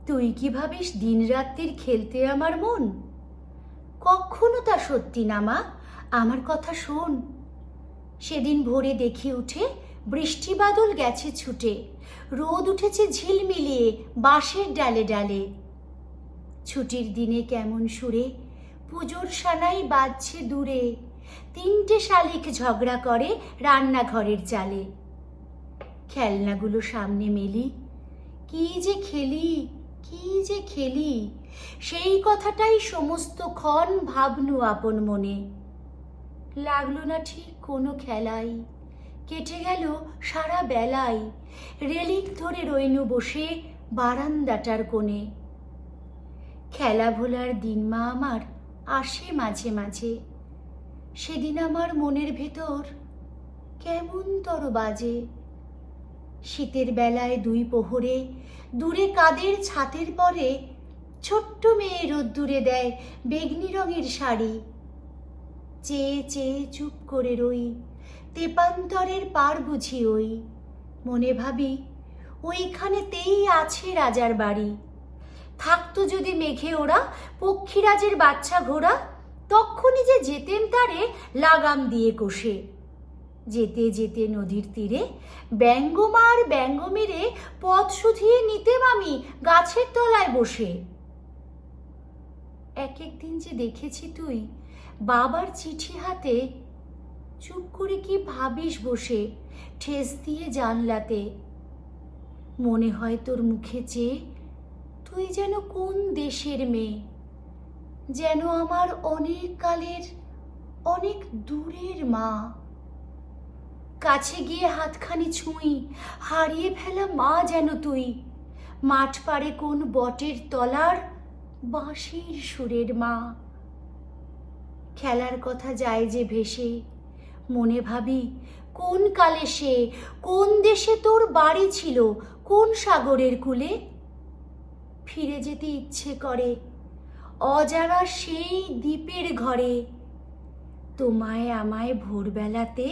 তুই কি ভাবিস দিনরাত্রির খেলতে আমার মন? কখনো তা সত্যি না মা, আমার কথা শোন। সেদিন ভোরে দেখি উঠে বৃষ্টি বাদল গেছে ছুটে, রোদ উঠেছে ঝিলমিলিয়ে বাঁশের ডালে ডালে। ছুটির দিনে কেমন সুরে পুজোর সানাই বাজছে দূরে, তিনটে শালিক ঝগড়া করে রান্নাঘরের চালে। খেলনাগুলো সামনে মেলি, কি যে খেলি, কি যে খেলি, সেই কথাটাই সমস্ত ক্ষণ ভাবনু আপন মনে। লাগলো না ঠিক কোনো খেলাই, কেটে গেল সারা বেলায়, রেলিং ধরে রইনু বসে বারান্দাটার কোণে। খেলা ভোলার দিন মা আমার আসে মাঝে মাঝে, সেদিন আমার মনের ভেতর কেমন তর বাজে। শীতের বেলায় দুই প্রহরে দূরে কাদের ছাতের পরে ছোট্ট মেয়ে রোদ্দুরে দেয় বেগনি রঙের শাড়ি। চেয়ে চেয়ে চুপ করে রই, তেপান্তরের পার বুঝি ওই। মনে ভাবি ওইখানেতেই আছে রাজার বাড়ি। থাকতো যদি মেঘে ওরা পক্ষীরাজের বাচ্চা ঘোড়া, তক্ষুনি যে যেতেম তারে লাগাম দিয়ে কষে। যেতে যেতে নদীর তীরে ব্যঙ্গমার ব্যঙ্গ মেরে পথ শুধিয়ে নিতেম আমি গাছের তলায় বসে। এক একদিন যে দেখেছি তুই বাবার চিঠি হাতে, চুপ করে কি ভাবিস বসে ঠেস দিয়ে জানলাতে। মনে হয় তোর মুখে চেয়ে তুই যেন কোন দেশের মেয়ে, যেন আমার অনেক কালের অনেক দূরের মা। কাছে গিয়ে হাতখানি ছুঁই, হারিয়ে ফেলা মা যেন তুই, মাঠ পাড়ে কোন বটের তলার বাঁশির সুরের মা। খেলার কথা যায় যে ভেসে, মনে ভাবি কোন কালে সে, কোন দেশে তোর বাড়ি ছিল, কোন সাগরের কূলে। ফিরে যেতে ইচ্ছে করে অজানা সেই দ্বীপের ঘরে, তোমায় আমায় ভোরবেলাতে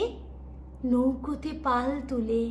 নৌকোতে পাল তুলে।